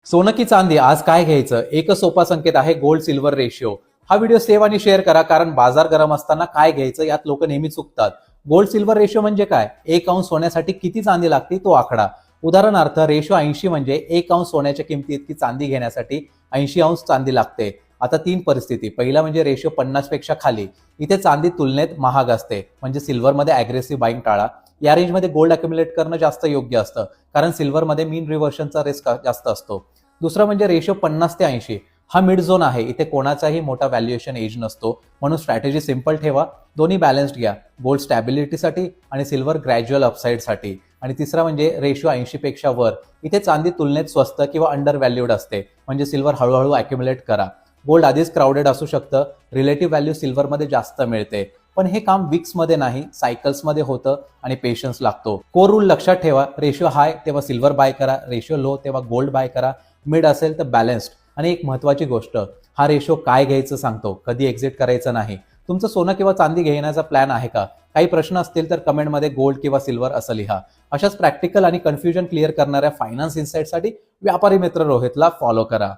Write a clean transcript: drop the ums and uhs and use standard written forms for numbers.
सोनं की चांदी आज काय घ्यायचं एकच सोपा संकेत आहे गोल्ड सिल्वर रेशिओ. हा व्हिडिओ सेव्ह आणि शेअर करा, कारण बाजार गरम असताना काय घ्यायचं यात लोक नेहमी चुकतात. गोल्ड सिल्वर रेशिओ म्हणजे काय? 1 अंश सोन्यासाठी किती चांदी लागते तो आकडा. उदाहरणार्थ रेशिओ 80 म्हणजे 1 अंश सोन्याच्या किमती इतकी चांदी घेण्यासाठी 80 अंश चांदी लागते. आता 3 परिस्थिती. पहिला म्हणजे रेशिओ 50 पेक्षा खाली. इथे चांदी तुलनेत महाग असते, म्हणजे सिल्वरमध्ये अग्रेसिव्ह बाईंग टाळा. या रेंजमध्ये गोल्ड अक्युमुलेट करणं जास्त योग्य असतं, कारण सिल्वरमध्ये मीन रिव्हर्शनचा रिस्क जास्त असतो. दुसरं म्हणजे रेशिओ 50 ते 80. हा मिड झोन आहे. इथे कोणाचाही मोठा व्हॅल्युएशन एज नसतो, म्हणून स्ट्रॅटेजी सिंपल ठेवा. दोन्ही बॅलन्स्ड घ्या, गोल्ड स्टॅबिलिटीसाठी आणि सिल्वर ग्रॅज्युअल अपसाईडसाठी. आणि तिसरा म्हणजे रेशिओ 80 पेक्षा वर. इथे चांदी तुलनेत स्वस्त किंवा अंडर व्हॅल्यूड असते, म्हणजे सिल्वर हळूहळू अक्युमुलेट करा. गोल्ड आधीच क्राऊडेड असू शकतं, रिलेटिव्ह व्हॅल्यू सिल्वरमध्ये जास्त मिळते, पण हे काम वीक्समध्ये नाही, सायकल्समध्ये होतं आणि पेशन्स लागतो. कोर रूल लक्षात ठेवा. रेशिओ हाय तेव्हा सिल्वर बाय करा, रेशिओ लो तेव्हा गोल्ड बाय करा, मिड असेल तर बॅलन्स्ड. आणि एक महत्वाची गोष्ट, हा रेशिओ काय घ्यायचं सांगतो, कधी एक्झिट करायचं नाही. तुमचं सोनं किंवा चांदी घेण्याचा प्लॅन आहे का? काही प्रश्न असतील तर कमेंटमध्ये गोल्ड किंवा सिल्वर असं लिहा. अशाच प्रॅक्टिकल आणि कन्फ्युजन क्लिअर करणाऱ्या फायनान्स इन्साईटसाठी व्यापारी मित्र रोहितला फॉलो करा.